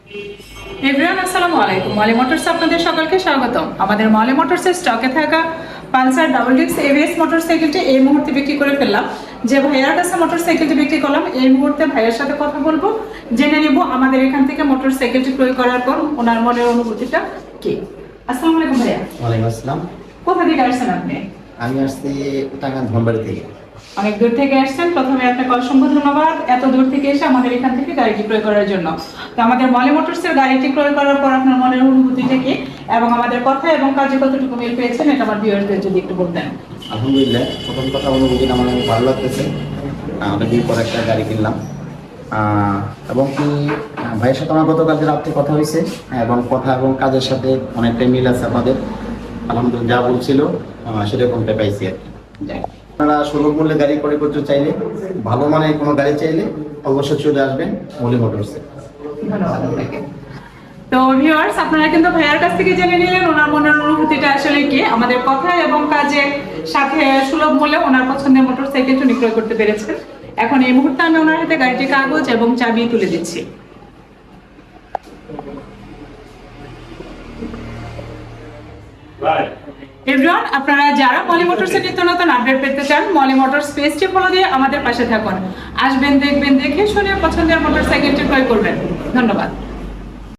Everyone আসসালামু আলাইকুম। Moli motors আপনাদের সকলকে স্বাগতম। আমাদের মলি মোটরসের স্টকে থাকা পালসার ডাবল ডিস্ক এবিএস মোটরসাইকেলটি এই মুহূর্তে বিক্রি করে ফেললাম। যে ভাইয়ার কাছে মোটরসাইকেলটি বিক্রি করলাম, এই মুহূর্তে ভাইয়ের সাথে কথা বলবো, জেনে নিব আমাদের এখান থেকে মোটরসাইকেলটি ক্রয় করার পর ওনার মনের অনুভূতিটা কি। আসসালামু আলাইকুম ভাইয়া। ওয়ালাইকুম আসসালাম। কোথা থেকে আসছেন আপনি? আমি আসছি টাঙ্গাইল ধনবাড়ি থেকে। অনেক দূর থেকে আসছেন, প্রথমে আপনাকে অসংখ্য ধন্যবাদ এত দূর থেকে এসে আমাদের এখান থেকে গাড়িটি ক্রয় করার জন্য। তো আমাদের মলি মোটরসের গাড়িটি ক্রয় করার পর আপনার মনের অনুভূতিটা কি এবং আমাদের কথা এবং কাজে কতটুকু মিল পেয়েছেন, এটা আমার ভিউয়ারদের যদি একটু বলতেন। আলহামদুলিল্লাহ, প্রথম কথা অনুভূতি আমার অনেক ভালো লাগতেছে। অনেকদিন পর একটা গাড়ি কিনলাম এবং কি ভাইয়ের সাথে আমার গতকালকে রাত্রে কথা হয়েছে এবং কথা এবং কাজের সাথে অনেকটাই মিল আছে আমাদের। আলহামদুলিল্লাহ, যা বলছিল সেরকমটা পাইছি আর কি। আপনারা সুলভ মূল্যে গাড়ি ক্রয় করতে চাইলে, ভালো মানের কোনো গাড়ি চাইলে অবশ্যই চলে আসবেন মলি মোটরসে। ধন্যবাদ আপনাকে। তো ভিউয়ার্স, আপনারা কিন্তু ভাইয়ার কাছ থেকে জেনে নিলেন ওনার মনের অনুভূতিটা আসলে কি। আমাদের কথা এবং কাজে সাথে সুলভ মূল্যে ওনার পছন্দের মোটরসাইকেলটি বিক্রয় করতে পেরেছেন। এখন এই মুহূর্তে আমি ওনার হাতে গাড়িটির কাগজ এবং চাবি তুলে দিচ্ছি। এভরিওয়ান, আপনারা যারা মলি মোটরসের নিত্য নতুন আপডেট পেতে চান, মলি মোটরস পেজটি ফলো দিয়ে আমাদের পাশে থাকুন। আসবেন, দেখবেন, দেখে শুনে পছন্দের মোটরসাইকেলটি ক্রয় করবেন। ধন্যবাদ।